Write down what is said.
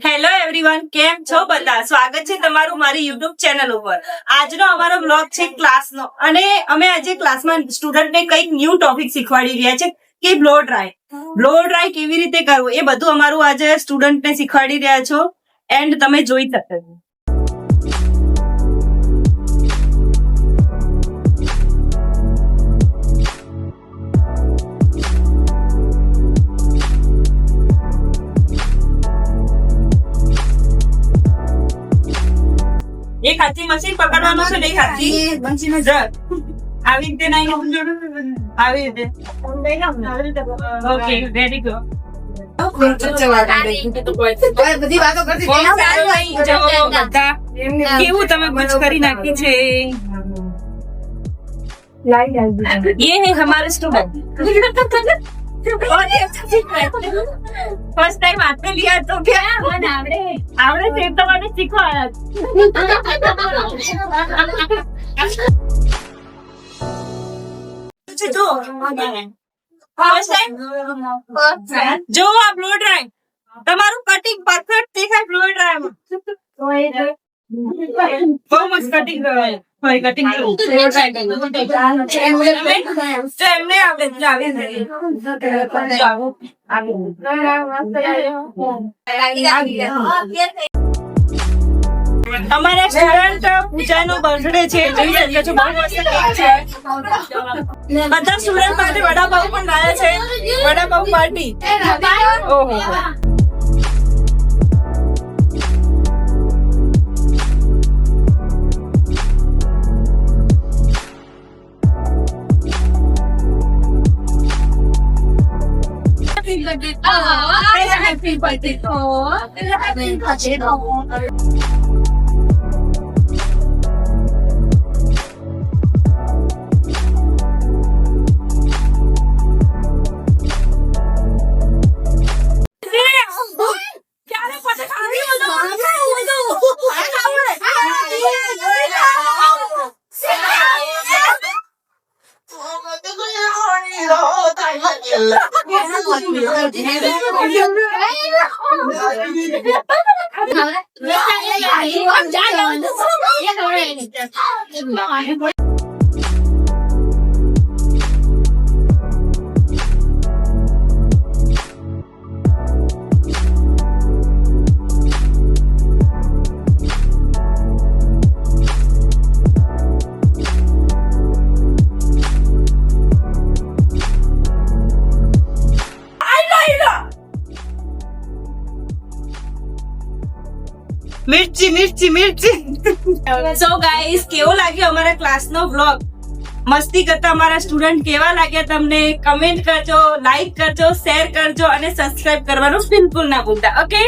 Hello everyone, કેમ છો બધા? સ્વાગત છે તમારું મારી યુટ્યુબ ચેનલ ઉપર. આજનો અમારો બ્લોગ છે ક્લાસનો અને અમે આજે ક્લાસમાં સ્ટુડન્ટને કંઈક ન્યૂ ટોપિક શીખવાડી રહ્યા છે કે બ્લો ડ્રાય કેવી રીતે કરવું એ બધું અમારું આજે સ્ટુડન્ટને શીખવાડી રહ્યા છો એન્ડ તમે જોઈ શકો છો. એક હાથથી મશીન પકડવાનું છે ને એક હાથથી આવી રીતે નહીં આવી રીતે ઓકે વેરી ગુડ. બધી વાતો કરતી કેવું તમે મચ કરી નાખી છે. ये है हमारे स्टूडेंट. फर्स्ट टाइम आपने लिया तो क्या आवड़े से तो मैंने सीखवाया. जो फर्स्ट टाइम जो આ બ્લો ડ્રાય તમારું કટિંગ પરફેક્ટ દેખાય બ્લો ડ્રાય માં બહુ મસ્ત કટિંગ કરાય હોય કટિંગ તો એમને અમારા સ્ટુડન્ટ પૂજાનો બર્થડે છે જોઈ શકો છો. બહુ મસ્ત કેક છે. બધા સ્ટુડન્ટ માટે વડાપાવ પણ લાયા છે. વડાપાવ પાર્ટી. ઓહો Happy birthday to Mirchi Mirchi Mirchi. So guys, કેવો લાગ્યો અમારા ક્લાસનો વ્લોગ? મસ્તી કરતા અમારા સ્ટુડન્ટ કેવા લાગ્યા તમને? કમેન્ટ કરજો, લાઈક કરજો, શેર કરજો અને સબસ્ક્રાઇબ કરવાનું બિલકુલ ના ભૂલતા. ઓકે.